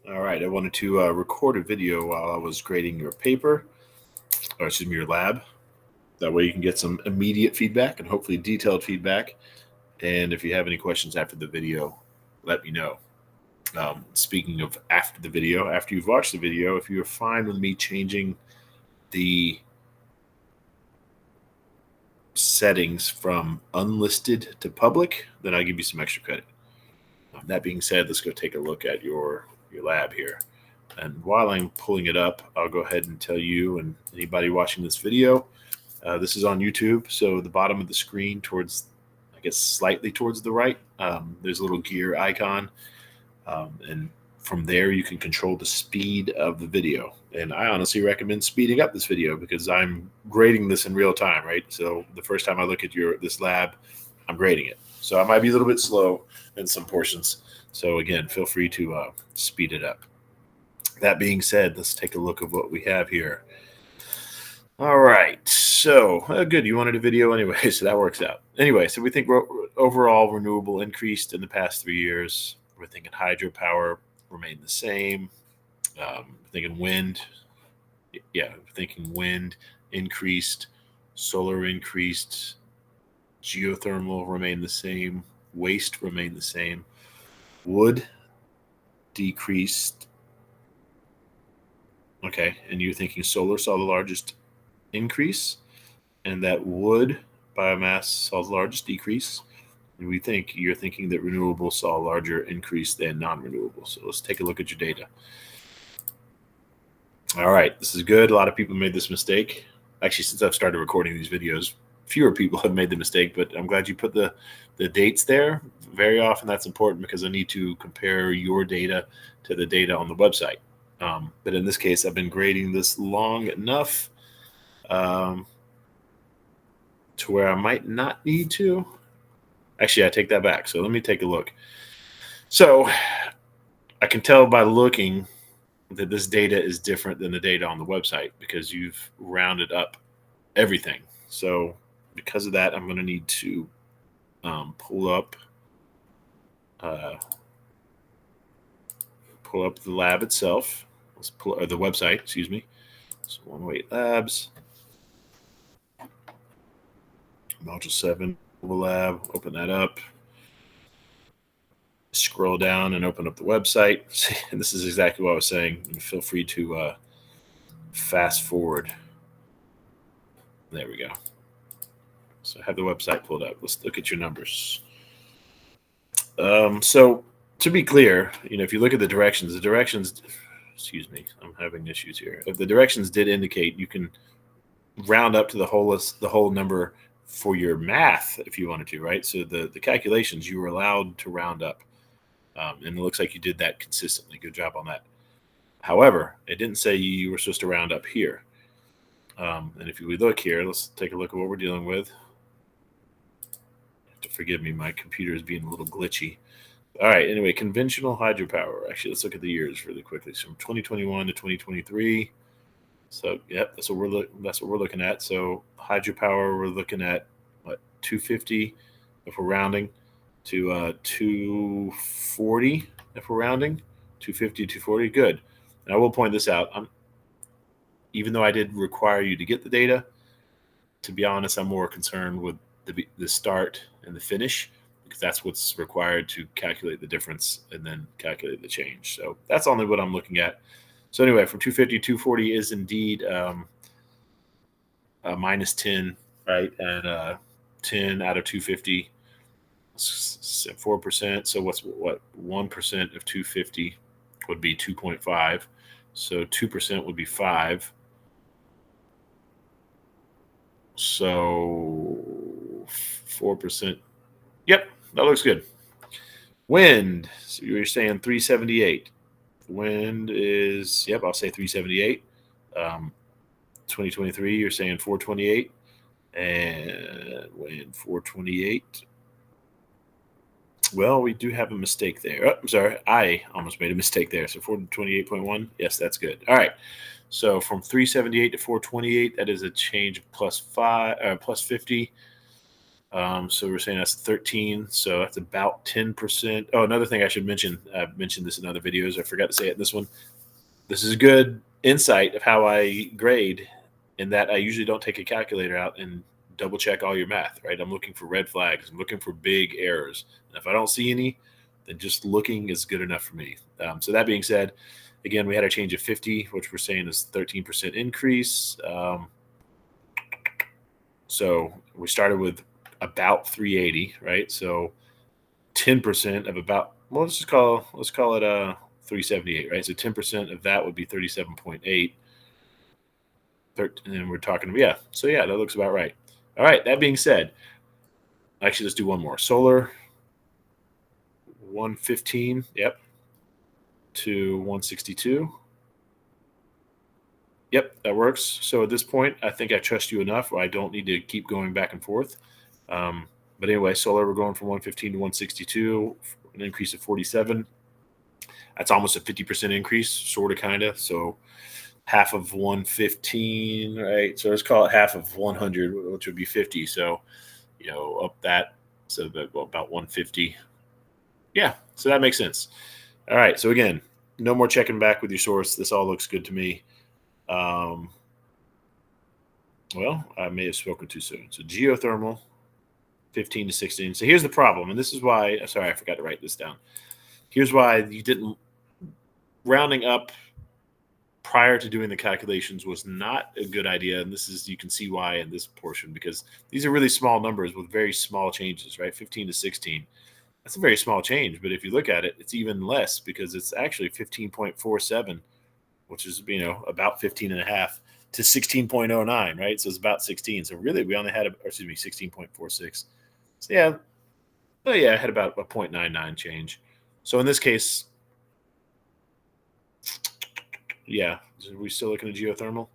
All right, I wanted to record a video while I was grading your paper, or excuse me, your lab. That way you can get some immediate feedback and hopefully detailed feedback. And if you have any questions after the video, let me know. Speaking of after the video, after you've watched the video, if you're fine with me changing the settings from unlisted to public, then I'll give you some extra credit. That being said, let's go take a look at your lab here. And while I'm pulling it up, I'll go ahead and tell you and anybody watching this video, this is on YouTube. So the bottom of the screen towards, I guess, slightly towards the right, there's a little gear icon. And from there, you can control the speed of the video. And I honestly recommend speeding up this video because I'm grading this in real time, right? So the first time I look at this lab, I'm grading it. So I might be a little bit slow in some portions. So again, feel free to speed it up. That being said, let's take a look at what we have here. All right. So good. You wanted a video anyway, so that works out. Anyway, so we think overall renewable increased in the past 3 years. We're thinking hydropower remained the same. We're thinking wind. Yeah, we're thinking wind increased. Solar increased. Geothermal remained the same. Waste remained the same. Wood decreased. Okay, and you're thinking solar saw the largest increase, and that wood biomass saw the largest decrease. And you're thinking that renewable saw a larger increase than non-renewable. So let's take a look at your data. All right, this is good. A lot of people made this mistake. Actually, since I've started recording these videos, fewer people have made the mistake, but I'm glad you put the dates there. Very often that's important because I need to compare your data to the data on the website. But in this case, I've been grading this long enough to where I might not need to. Actually, I take that back. So let me take a look. So I can tell by looking that this data is different than the data on the website because you've rounded up everything. So because of that, I'm going to need to pull up the lab itself. Let's pull the website. Excuse me. So 108 Labs, Module 7 lab. Open that up. Scroll down and open up the website. And this is exactly what I was saying. Feel free to fast forward. There we go. So I have the website pulled up. Let's look at your numbers. So to be clear, if you look at the directions, excuse me, I'm having issues here. If the directions did indicate, you can round up to the whole number for your math if you wanted to, right? So the calculations, you were allowed to round up. And it looks like you did that consistently. Good job on that. However, it didn't say you were supposed to round up here. And if we look here, let's take a look at what we're dealing with. Forgive me, my computer is being a little glitchy. All right, anyway, conventional hydropower. Actually, let's look at the years really quickly. So from 2021 to 2023. So, yep, that's what we're looking at. So hydropower, we're looking at what, 250 if we're rounding to 240 if we're rounding, 250, 240. Good. And I will point this out. Even though I did require you to get the data, to be honest, I'm more concerned with the start and the finish because that's what's required to calculate the difference and then calculate the change. So that's only what I'm looking at. So anyway, from 250 to 240 is indeed minus 10, right? And 10 out of 250, 4%. So what 1% of 250 would be 2.5. So 2% would be 5. So 4%. Yep, that looks good. Wind. So you're saying 378. Wind is, yep, I'll say 378. 2023, you're saying 428. And wind 428. Well, we do have a mistake there. Oh, I'm sorry. I almost made a mistake there. So 428.1. Yes, that's good. All right. So from 378 to 428, that is a change of plus 50. So we're saying that's 13. So that's about 10%. Oh, another thing I should mention, I've mentioned this in other videos. I forgot to say it in this one. This is a good insight of how I grade, in that I usually don't take a calculator out and double check all your math, right? I'm looking for red flags. I'm looking for big errors. And if I don't see any, then just looking is good enough for me. So that being said, again, we had a change of 50, which we're saying is 13% increase. So we started with about 380, right? So 10% of about, well, let's call it 378, right? So 10% of that would be 37.8. And we're talking, yeah. So yeah, that looks about right. All right. That being said, actually, let's do one more. Solar 115, yep, to 162. Yep, that works. So at this point, I think I trust you enough where I don't need to keep going back and forth. But anyway, solar, we're going from 115 to 162, an increase of 47. That's almost a 50% increase, sort of, kind of. So half of 115, right? So let's call it half of 100, which would be 50. So, up that, so about 150. Yeah, so that makes sense. All right, so again, no more checking back with your source. This all looks good to me. Well, I may have spoken too soon. So geothermal, 15 to 16. So here's the problem, and this is why, sorry, I forgot to write this down. Here's why you didn't, rounding up prior to doing the calculations was not a good idea. And this is, you can see why in this portion, because these are really small numbers with very small changes, right? 15 to 16. That's a very small change. But if you look at it, it's even less, because it's actually 15.47, which is, about 15 and a half, to 16.09, right? So it's about 16. So really, we only had, 16.46. So yeah, I had about a 0.99 change. So in this case, yeah, are we still looking at geothermal?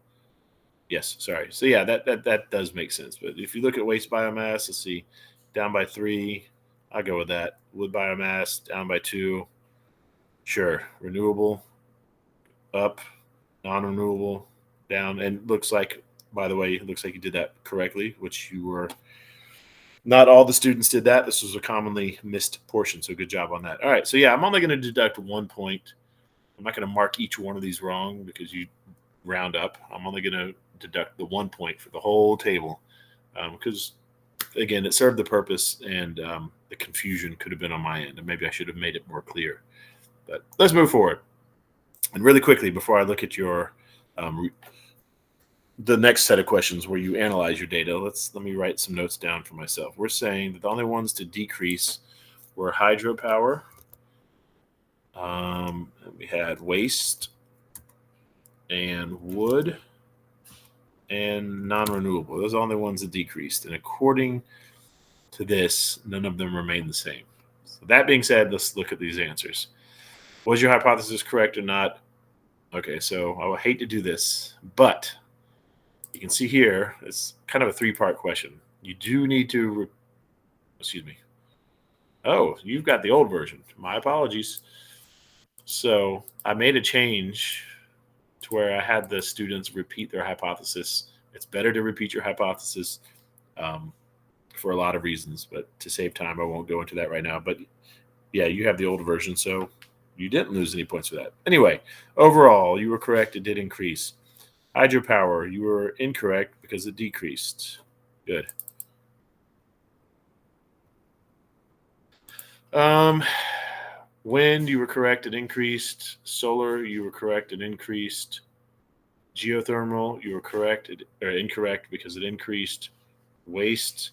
Yes, sorry. So yeah, that does make sense. But if you look at waste biomass, let's see, down by 3, I'll go with that. Wood biomass down by 2, sure. Renewable up, non-renewable down, and looks like, by the way, it looks like you did that correctly, which you were. Not all the students did that. This was a commonly missed portion, so good job on that. All right, so yeah, I'm only going to deduct 1 point. I'm not going to mark each one of these wrong because you round up. I'm only going to deduct the 1 point for the whole table, because, again, it served the purpose, and the confusion could have been on my end, and maybe I should have made it more clear. But let's move forward. And really quickly, before I look at your the next set of questions where you analyze your data, let me write some notes down for myself. We're saying that the only ones to decrease were hydropower. We had waste and wood and non-renewable. Those are the only ones that decreased. And according to this, none of them remain the same. So that being said, let's look at these answers. Was your hypothesis correct or not? Okay, so I would hate to do this, but you can see here, it's kind of a 3-part question. You do need to, excuse me. Oh, you've got the old version. My apologies. So I made a change to where I had the students repeat their hypothesis. It's better to repeat your hypothesis for a lot of reasons, but to save time, I won't go into that right now. But yeah, you have the old version, so you didn't lose any points for that. Anyway, overall, you were correct. It did increase. Hydropower, you were incorrect because it decreased. Good. Wind, you were correct. It increased. Solar, you were correct. It increased. Geothermal, you were correct or incorrect because it increased. Waste,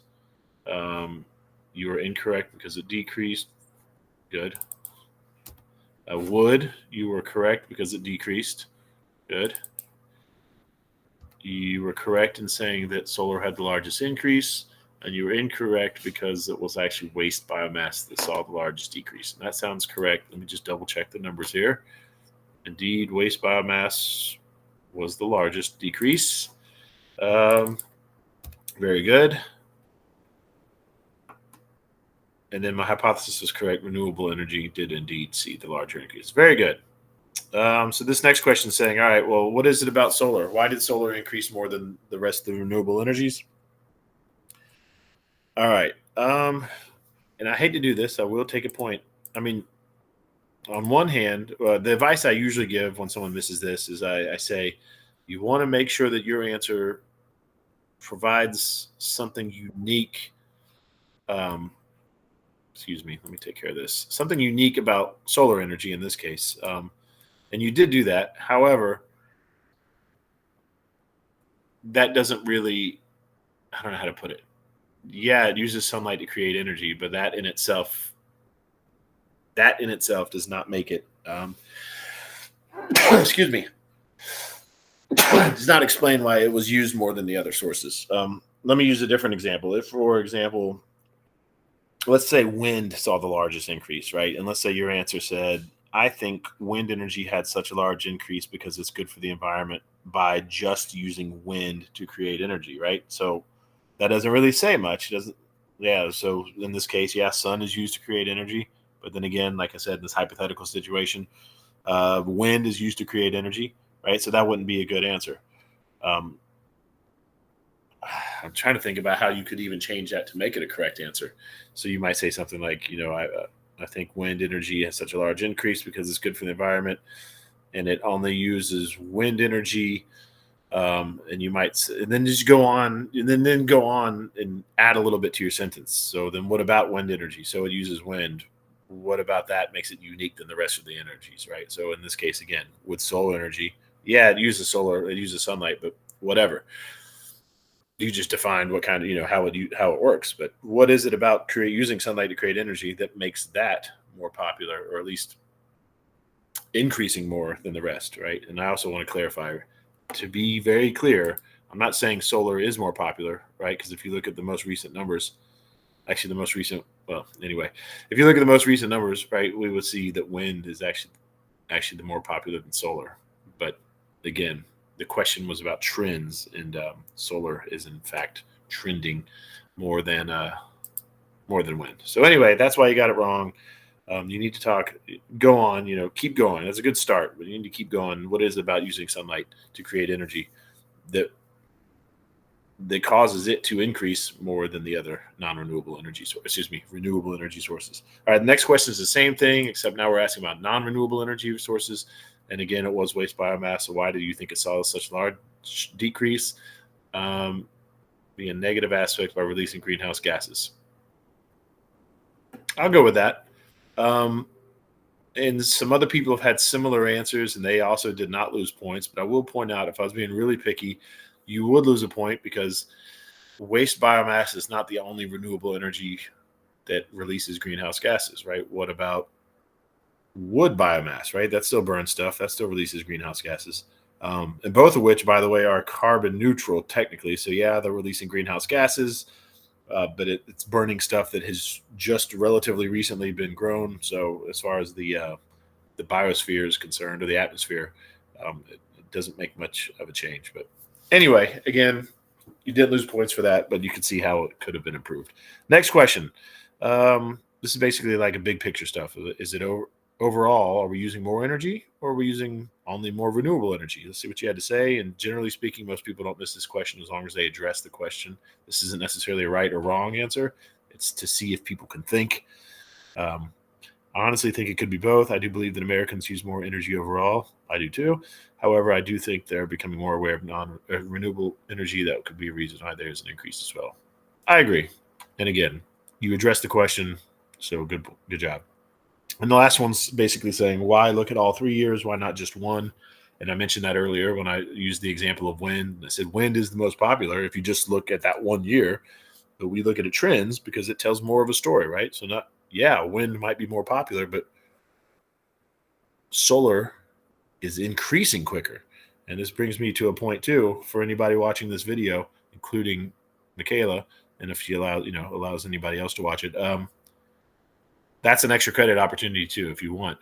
you were incorrect because it decreased. Good. Wood, you were correct because it decreased. Good. You were correct in saying that solar had the largest increase, and you were incorrect because it was actually waste biomass that saw the largest decrease. And that sounds correct. Let me just double check the numbers here. Indeed, waste biomass was the largest decrease. Very good. And then my hypothesis was correct. Renewable energy did indeed see the larger increase. Very good. So this next question is saying, all right, well, what is it about solar? Why did solar increase more than the rest of the renewable energies? All right. And I hate to do this. I will take a point. I mean, on one hand, the advice I usually give when someone misses this is I say, you want to make sure that your answer provides something unique. Um, excuse me, let me take care of this. Something unique about solar energy in this case. And you did do that. However, that doesn't really, I don't know how to put it. Yeah, it uses sunlight to create energy, but that in itself does not make it. Excuse me, does not explain why it was used more than the other sources. Let me use a different example. If, for example, let's say wind saw the largest increase, right? And let's say your answer said, I think wind energy had such a large increase because it's good for the environment by just using wind to create energy, right? So that doesn't really say much. It doesn't, yeah. So in this case, yeah, sun is used to create energy. But then again, like I said, in this hypothetical situation, wind is used to create energy, right? So that wouldn't be a good answer. Um, I'm trying to think about how you could even change that to make it a correct answer. So you might say something like, I think wind energy has such a large increase because it's good for the environment, and it only uses wind energy. And you might, and then just go on, and then go on and add a little bit to your sentence. So then, what about wind energy? So it uses wind. What about that makes it unique than the rest of the energies, right? So in this case, again, with solar energy, yeah, it uses sunlight, but whatever, you just defined what kind of how it works. But what is it about using sunlight to create energy that makes that more popular, or at least increasing more than the rest, right? And I also want to clarify, to be very clear, I'm not saying solar is more popular, right? Because if you look at the most recent numbers, actually the most recent, well, anyway, if you look at the most recent numbers, right, we would see that wind is actually the more popular than solar. But again, the question was about trends, and solar is in fact trending more than wind. So anyway, that's why you got it wrong. You need to go on, keep going. That's a good start, but you need to keep going. What is it about using sunlight to create energy that causes it to increase more than the other non-renewable energy renewable energy sources? All right, the next question is the same thing, except now we're asking about non-renewable energy sources. And again, it was waste biomass. So why do you think it saw such large decrease? Being a negative aspect by releasing greenhouse gases. I'll go with that. Um, and some other people have had similar answers, and they also did not lose points. But I will point out, if I was being really picky, you would lose a point because waste biomass is not the only renewable energy that releases greenhouse gases, right? What about wood biomass, right? That still burns stuff. That still releases greenhouse gases. And both of which, by the way, are carbon neutral technically. So yeah, they're releasing greenhouse gases, but it's burning stuff that has just relatively recently been grown. So as far as the biosphere is concerned, or the atmosphere, it doesn't make much of a change. But anyway, again, you did lose points for that, but you can see how it could have been improved. Next question. This is basically like a big picture stuff. Is it overall, are we using more energy, or are we using only more renewable energy? Let's see what you had to say. And generally speaking, most people don't miss this question as long as they address the question. This isn't necessarily a right or wrong answer. It's to see if people can think. Um, I honestly think it could be both. I do believe that Americans use more energy overall. I do too. However, I do think they're becoming more aware of non-renewable energy. That could be a reason why there's an increase as well. I agree. And again, you addressed the question, so good job. And the last one's basically saying, why look at all 3 years? Why not just one? And I mentioned that earlier when I used the example of wind. I said wind is the most popular if you just look at that 1 year, but we look at the trends because it tells more of a story, right? So wind might be more popular, but solar is increasing quicker. And this brings me to a point too for anybody watching this video, including Michaela, and if she allows anybody else to watch it. That's an extra credit opportunity too. If you want,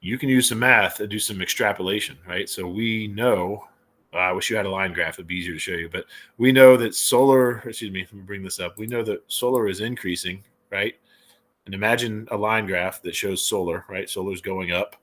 you can use some math and do some extrapolation, right? So we know, I wish you had a line graph, it'd be easier to show you, but we know that let me bring this up. We know that solar is increasing, right? And imagine a line graph that shows solar, right? Solar is going up.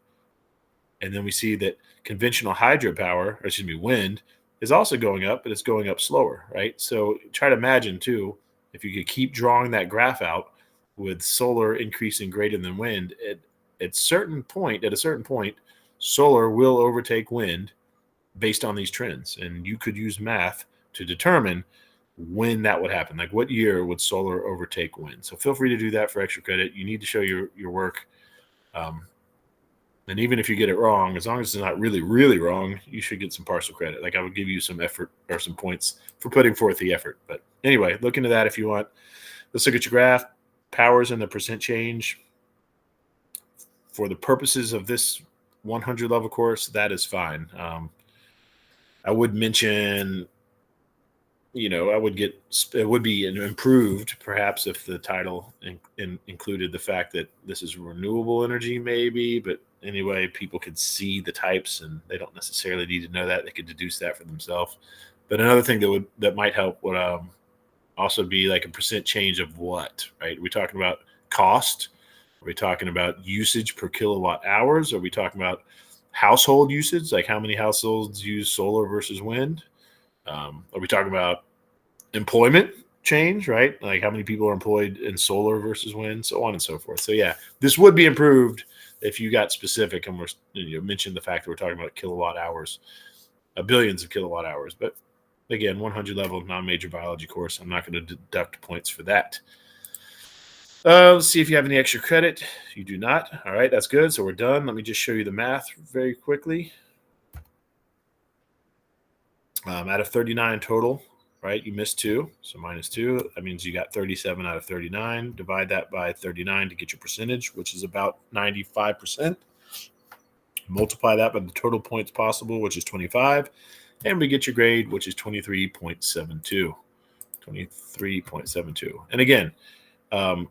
And then we see that conventional wind is also going up, but it's going up slower, right? So try to imagine too, if you could keep drawing that graph out with solar increasing greater than wind, at a certain point, solar will overtake wind based on these trends. And you could use math to determine when that would happen. Like what year would solar overtake wind? So feel free to do that for extra credit. You need to show your work. And even if you get it wrong, as long as it's not really, really wrong, you should get some partial credit. Like I would give you some effort or some points for putting forth the effort. But anyway, look into that if you want. Let's look at your graph. Powers and the percent change. For the purposes of this 100 level course, that is fine. I would mention, it would be improved perhaps if the title included the fact that this is renewable energy, maybe. But anyway, people could see the types and they don't necessarily need to know that. They could deduce that for themselves. But another thing that might help would also be like a percent change of what, right? Are we talking about cost? Are we talking about usage per kilowatt hours? Are we talking about household usage? Like how many households use solar versus wind? Are we talking about employment change, right? Like how many people are employed in solar versus wind, so on and so forth. So yeah, this would be improved if you got specific and mentioned the fact that we're talking about kilowatt hours, billions of kilowatt hours. But again, 100 level non-major biology course. I'm not going to deduct points for that. Let's see if you have any extra credit. You do not. All right, that's good. So we're done. Let me just show you the math very quickly. Out of 39 total, right? You missed 2, so minus 2. That means you got 37 out of 39. Divide that by 39 to get your percentage, which is about 95%. Multiply that by the total points possible, which is 25. And we get your grade, which is 23.72. 23.72. And again, now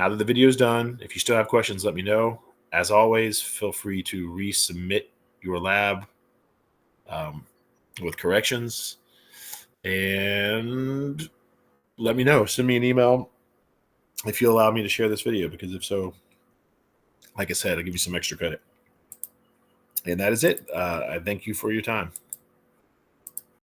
that the video is done, if you still have questions, let me know. As always, feel free to resubmit your lab with corrections. And let me know. Send me an email if you allow me to share this video, because if so, like I said, I'll give you some extra credit. And that is it. I thank you for your time.